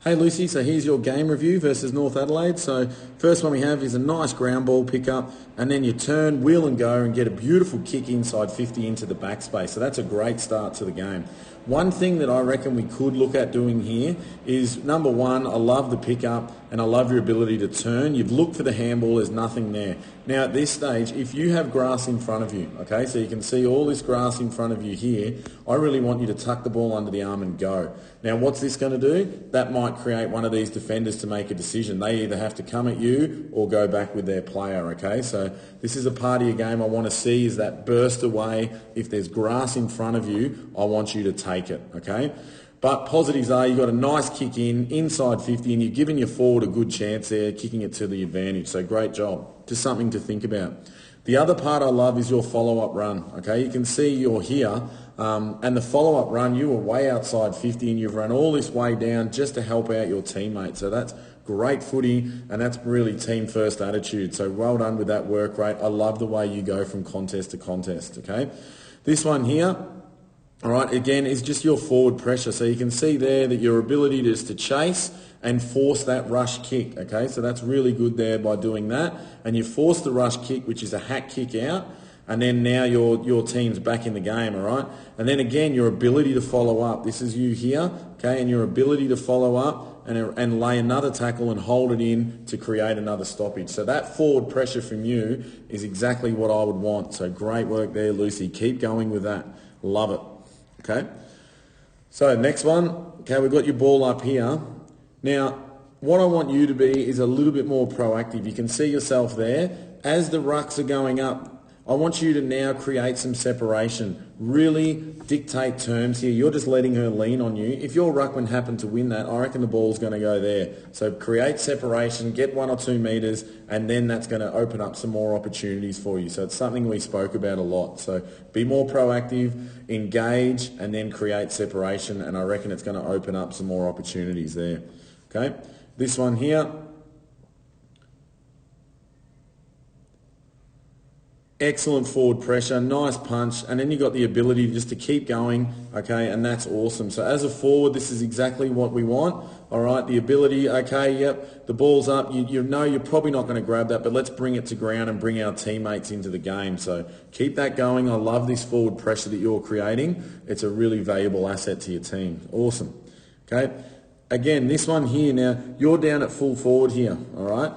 Hey Lucy, so here's your game review versus North Adelaide. So first one we have is a nice ground ball pickup, and then you turn, wheel and go and get a beautiful kick inside 50 into the backspace. So that's a great start to the game. One thing that I reckon we could look at doing here is, number one, I love the pickup and I love your ability to turn. You've looked for the handball, there's nothing there. Now at this stage, if you have grass in front of you, okay, so you can see all this grass in front of you here, I really want you to tuck the ball under the arm and go. Now what's this going to do? That might create one of these defenders to make a decision. They either have to come at you or go back with their player, okay? So this is a part of your game I want to see, is that burst away. If there's grass in front of you, I want you to take it, okay? But positives are you got a nice kick inside 50, and you're giving your forward a good chance there, kicking it to the advantage. So great job. Just something to think about. The other part I love is your follow-up run, okay? You can see you're here, and the follow-up run, you were way outside 50 and you've run all this way down just to help out your teammate. So that's great footy, and that's really team first attitude. So well done with that work rate. I love the way you go from contest to contest, okay? This one here, all right, again, is just your forward pressure. So you can see there that your ability is to chase and force that rush kick, okay? So that's really good there by doing that. And you force the rush kick, which is a hack kick out, and then now your team's back in the game, all right? And then again, your ability to follow up. This is you here, okay? And your ability to follow up and lay another tackle and hold it in to create another stoppage. So that forward pressure from you is exactly what I would want. So great work there, Lucy. Keep going with that. Love it. Okay, so next one, okay, we've got your ball up here. Now, what I want you to be is a little bit more proactive. You can see yourself there. As the rucks are going up, I want you to now create some separation. Really dictate terms here. You're just letting her lean on you. If your ruckman happened to win that, I reckon the ball's going to go there. So create separation, get 1 or 2 metres, and then that's going to open up some more opportunities for you. So it's something we spoke about a lot. So be more proactive, engage, and then create separation, and I reckon it's going to open up some more opportunities there. Okay, this one here. Excellent forward pressure, nice punch, and then you've got the ability just to keep going, okay, and that's awesome. So as a forward, this is exactly what we want, all right, the ability, okay, yep, the ball's up, you know you're probably not going to grab that, but let's bring it to ground and bring our teammates into the game. So keep that going. I love this forward pressure that you're creating. It's a really valuable asset to your team. Awesome, okay. Again, this one here now, you're down at full forward here, all right.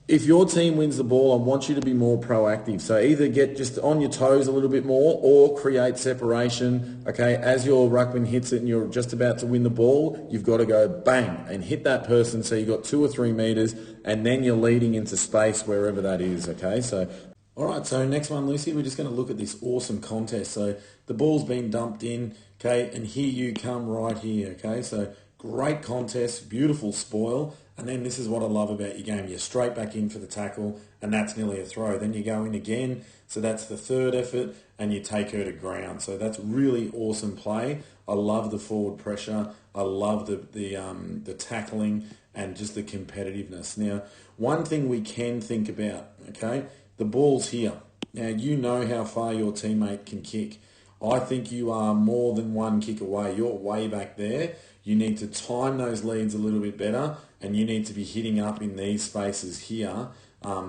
If your team wins the ball, I want you to be more proactive. So either get just on your toes a little bit more or create separation. Okay, as your ruckman hits it and you're just about to win the ball, you've got to go bang and hit that person so you've got 2 or 3 metres, and then you're leading into space wherever that is, okay? So, all right, so next one, Lucy, we're just going to look at this awesome contest. So the ball's been dumped in, okay, and here you come right here, okay? So great contest, beautiful spoil. And then this is what I love about your game. You're straight back in for the tackle, and that's nearly a throw. Then you go in again, so that's the third effort, and you take her to ground. So that's really awesome play. I love the forward pressure. I love the tackling and just the competitiveness. Now, one thing we can think about, okay, the ball's here. Now, you know how far your teammate can kick. I think you are more than 1 kick away. You're way back there. You need to time those leads a little bit better, and you need to be hitting up in these spaces here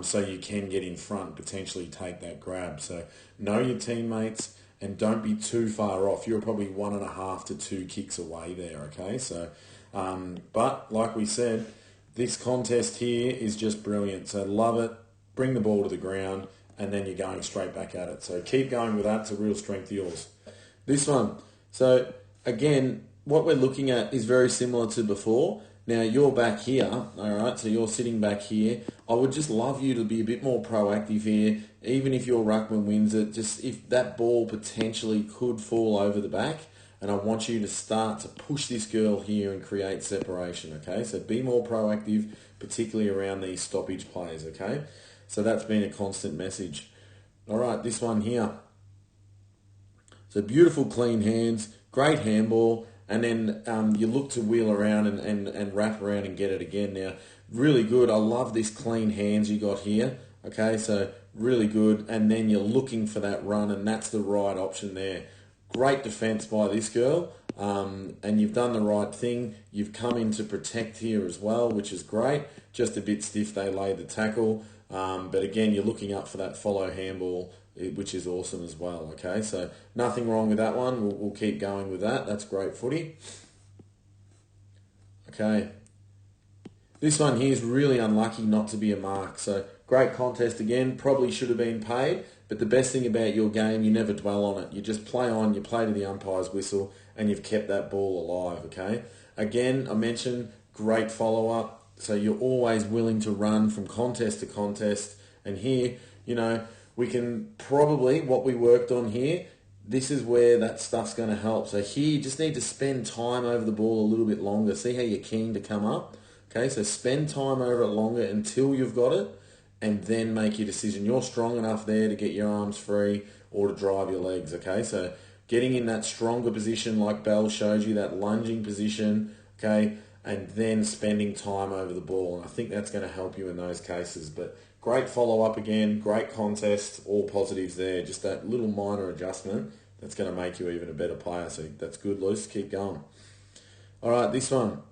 so you can get in front, potentially take that grab. So know your teammates and don't be too far off. You're probably 1.5 to 2 kicks away there, okay? So, but like we said, this contest here is just brilliant. So love it. Bring the ball to the ground, and then you're going straight back at it. So keep going with that. It's a real strength of yours. This one. So again, what we're looking at is very similar to before. Now you're back here, all right, so you're sitting back here. I would just love you to be a bit more proactive here, even if your ruckman wins it, just if that ball potentially could fall over the back, and I want you to start to push this girl here and create separation, okay? So be more proactive, particularly around these stoppage plays, okay? So that's been a constant message. All right, this one here. So beautiful clean hands, great handball, and then you look to wheel around and wrap around and get it again. Now, really good. I love this clean hands you got here. Okay, so really good. And then you're looking for that run, and that's the right option there. Great defence by this girl. and you've done the right thing. You've come in to protect here as well, which is great. Just a bit stiff, they laid the tackle. But again, you're looking up for that follow handball, which is awesome as well. Okay, so nothing wrong with that one. We'll keep going with that. That's great footy. Okay. This one here is really unlucky not to be a mark. So great contest again. Probably should have been paid. But the best thing about your game, you never dwell on it. You just play on. You play to the umpire's whistle, and you've kept that ball alive. Okay. Again, I mentioned great follow-up. So you're always willing to run from contest to contest. And here, we can probably, what we worked on here, this is where that stuff's going to help. So here you just need to spend time over the ball a little bit longer. See how you're keen to come up? Okay, so spend time over it longer until you've got it, and then make your decision. You're strong enough there to get your arms free or to drive your legs. Okay, so getting in that stronger position like Bell shows you, that lunging position, okay, and then spending time over the ball. And I think that's going to help you in those cases. But great follow-up again, great contest, all positives there. Just that little minor adjustment that's going to make you even a better player. So that's good, Luce. Keep going. All right, this one.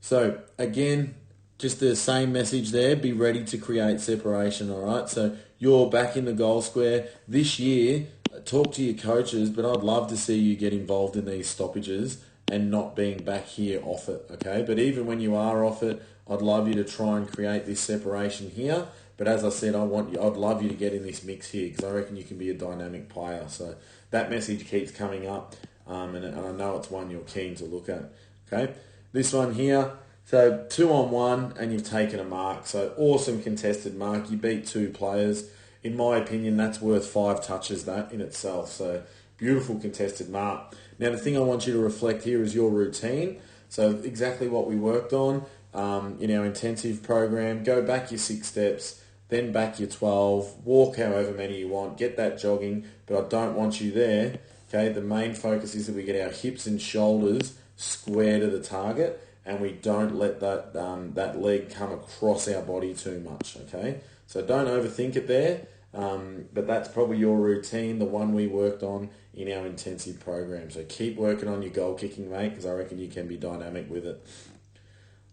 So again, just the same message there. Be ready to create separation, all right? So you're back in the goal square. This year, talk to your coaches, but I'd love to see you get involved in these stoppages and not being back here off it, okay? But even when you are off it, I'd love you to try and create this separation here. But as I said, I'd love you to get in this mix here because I reckon you can be a dynamic player. So that message keeps coming up, and I know it's one you're keen to look at, okay? This one here, so 2-on-1 and you've taken a mark. So awesome contested mark. You beat two players. In my opinion, that's worth 5 touches, that in itself. So beautiful contested mark. Now the thing I want you to reflect here is your routine. So exactly what we worked on in our intensive program. Go back your 6 steps, then back your 12, walk however many you want, get that jogging, but I don't want you there. Okay, the main focus is that we get our hips and shoulders square to the target, and we don't let that leg come across our body too much, okay? So don't overthink it there, but that's probably your routine, the one we worked on in our intensive program. So keep working on your goal kicking, mate, because I reckon you can be dynamic with it.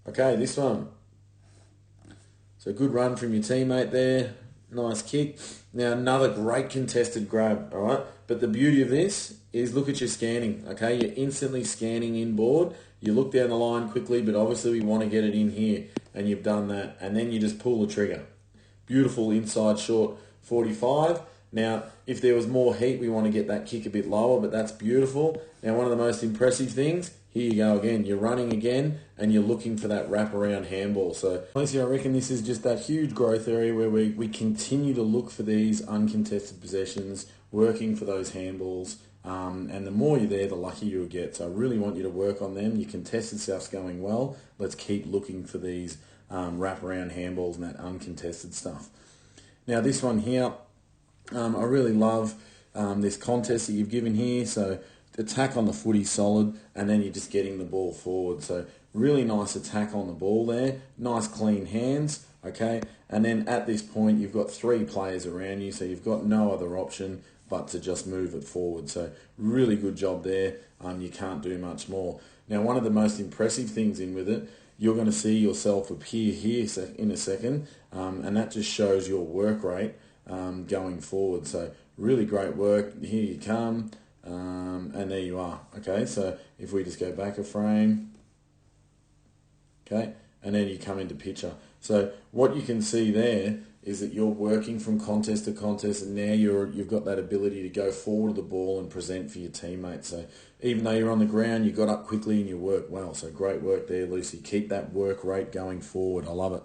Okay, this one. So good run from your teammate there. Nice kick. Now another great contested grab, all right? But the beauty of this is look at your scanning, okay? You're instantly scanning inboard. You look down the line quickly, but obviously we want to get it in here, and you've done that. And then you just pull the trigger. Beautiful inside short 45. Now, if there was more heat, we want to get that kick a bit lower, but that's beautiful. Now, one of the most impressive things, here you go again. You're running again, and you're looking for that wraparound handball. So, honestly, I reckon this is just that huge growth area where we continue to look for these uncontested possessions, working for those handballs. And the more you're there, the luckier you'll get. So I really want you to work on them. Your contested stuff's going well. Let's keep looking for these wraparound handballs and that uncontested stuff. Now, this one here, I really love this contest that you've given here. So attack on the footy solid, and then you're just getting the ball forward. So really nice attack on the ball there. Nice clean hands, okay? And then at this point, you've got 3 players around you, so you've got no other option but to just move it forward. So really good job there. You can't do much more. Now, one of the most impressive things in with it, you're going to see yourself appear here in a second, and that just shows your work rate going forward. So really great work. Here you come, and there you are. Okay, so if we just go back a frame, okay, and then you come into picture. So what you can see there is that you're working from contest to contest, and now you've got that ability to go forward to the ball and present for your teammates. So even though you're on the ground, you got up quickly and you work well. So great work there, Lucy. Keep that work rate going forward. I love it.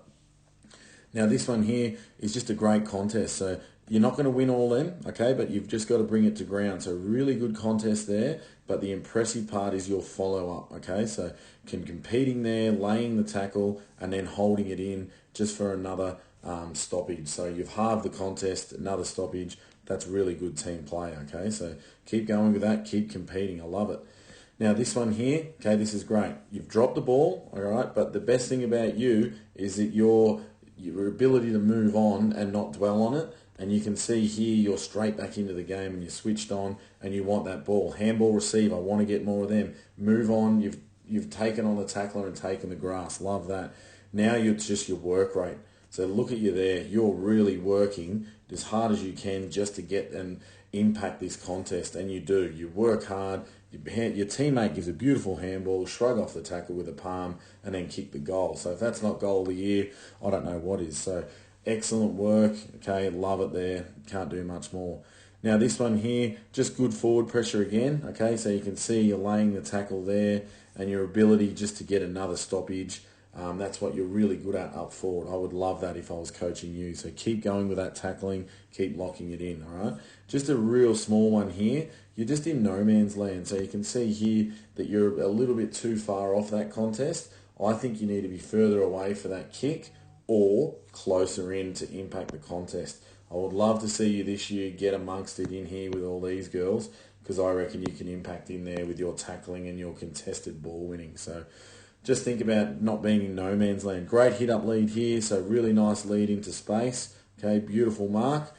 Now this one here is just a great contest. So you're not going to win all them, okay, but you've just got to bring it to ground. So really good contest there, but the impressive part is your follow-up, okay? So competing there, laying the tackle, and then holding it in just for another stoppage. So you've halved the contest, another stoppage. That's really good team play, okay? So keep going with that, keep competing. I love it. Now this one here, okay, this is great. You've dropped the ball, all right, but the best thing about you is that your ability to move on and not dwell on it, and you can see here you're straight back into the game and you're switched on and you want that ball. Handball receive, I want to get more of them. Move on, you've taken on the tackler and taken the grass. Love that. Now it's just your work rate. So look at you there. You're really working as hard as you can just to get and impact this contest, and you do. You work hard. Your teammate gives a beautiful handball, shrug off the tackle with a palm, and then kick the goal. So if that's not goal of the year, I don't know what is. So excellent work. Okay, love it there. Can't do much more. Now this one here, just good forward pressure again. Okay, so you can see you're laying the tackle there, and your ability just to get another stoppage. That's what you're really good at up forward. I would love that if I was coaching you. So keep going with that tackling, keep locking it in, all right? Just a real small one here. You're just in no man's land. So you can see here that you're a little bit too far off that contest. I think you need to be further away for that kick or closer in to impact the contest. I would love to see you this year get amongst it in here with all these girls, because I reckon you can impact in there with your tackling and your contested ball winning. So just think about not being in no man's land. Great hit up lead here, so really nice lead into space. Okay, beautiful mark.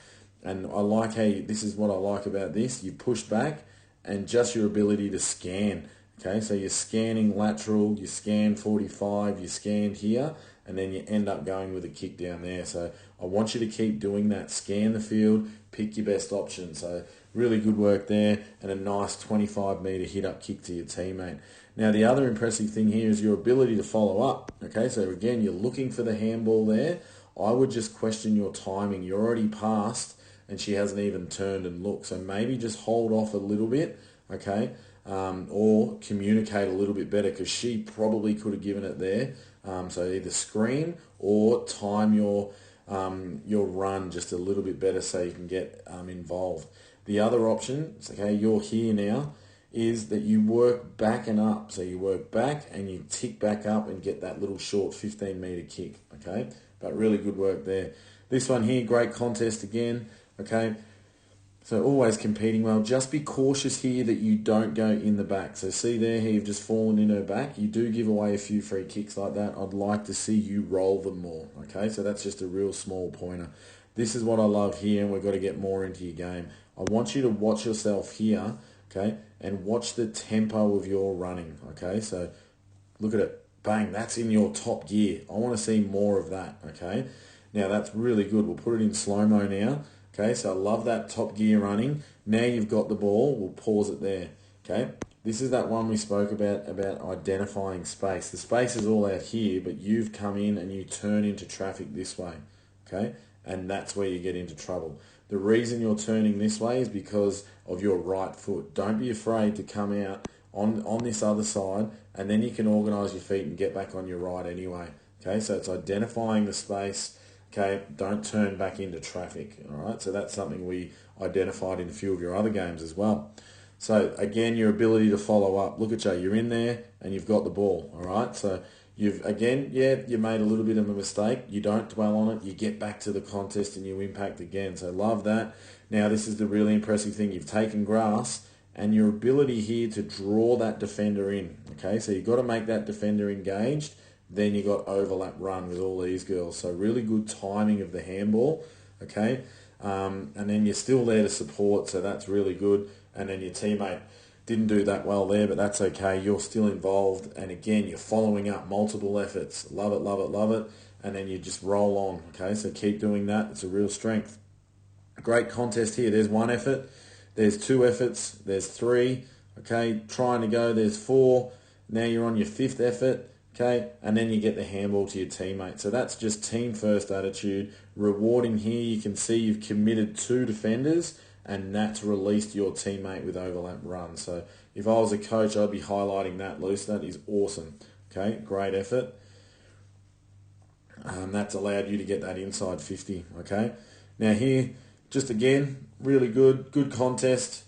And I like how this is what I like about this. You push back and just your ability to scan. Okay, so you're scanning lateral, you scan 45, you scanned here, and then you end up going with a kick down there. So I want you to keep doing that. Scan the field, pick your best option. So really good work there, and a nice 25-metre hit-up kick to your teammate. Now, the other impressive thing here is your ability to follow up. Okay, so again, you're looking for the handball there. I would just question your timing. You're already past, and she hasn't even turned and looked. So maybe just hold off a little bit, okay, or communicate a little bit better, because she probably could have given it there. So either screen or time your run just a little bit better so you can get involved. The other option, okay, you're here now, is that you work back and up. So you work back and you tick back up and get that little short 15-metre kick, okay? But really good work there. This one here, great contest again, okay? So always competing well. Just be cautious here that you don't go in the back. So see there how you've just fallen in her back? You do give away a few free kicks like that. I'd like to see you roll them more, okay? So that's just a real small pointer. This is what I love here, and we've got to get more into your game. I want you to watch yourself here, okay, and watch the tempo of your running, okay? So look at it. Bang, that's in your top gear. I want to see more of that, okay? Now, that's really good. We'll put it in slow-mo now, okay? So I love that top gear running. Now you've got the ball. We'll pause it there, okay? This is that one we spoke about identifying space. The space is all out here, but you've come in and you turn into traffic this way, okay? And that's where you get into trouble. The reason you're turning this way is because of your right foot. Don't be afraid to come out on this other side, and then you can organise your feet and get back on your right anyway. Okay, so it's identifying the space. Okay, don't turn back into traffic. All right, so that's something we identified in a few of your other games as well. So again, your ability to follow up. Look at you, you're in there and you've got the ball. All right, so you've again, you made a little bit of a mistake. You don't dwell on it. You get back to the contest and you impact again. So love that. Now this is the really impressive thing. You've taken grass, and your ability here to draw that defender in. Okay, so you've got to make that defender engaged. Then you got overlap run with all these girls. So really good timing of the handball. Okay, and then you're still there to support. So that's really good. And then your teammate didn't do that well there, but that's okay. You're still involved. And again, you're following up multiple efforts. Love it, love it, love it. And then you just roll on. Okay, so keep doing that. It's a real strength. Great contest here. There's one effort. There's two efforts. There's three. Okay, trying to go. There's four. Now you're on your fifth effort. Okay, and then you get the handball to your teammate. So that's just team first attitude. Rewarding here. You can see you've committed two defenders, and that's released your teammate with overlap run. So if I was a coach, I'd be highlighting that, Luce. That is awesome. Okay, great effort. That's allowed you to get that inside 50. Okay, now here, just again, really good contest.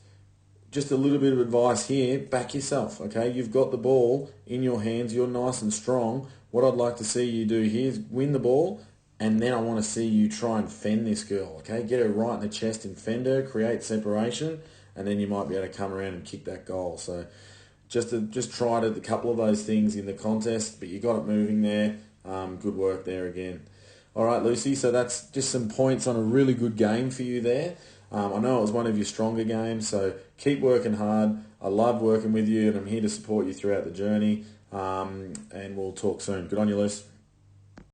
Just a little bit of advice here, back yourself, okay? You've got the ball in your hands, you're nice and strong. What I'd like to see you do here is win the ball, and then I want to see you try and fend this girl, okay? Get her right in the chest and fend her, create separation, and then you might be able to come around and kick that goal. So just try a couple of those things in the contest, but you got it moving there. Good work there again. All right, Lucy, so that's just some points on a really good game for you there. I know it was one of your stronger games, so keep working hard. I love working with you, and I'm here to support you throughout the journey. And we'll talk soon. Good on you, Luce.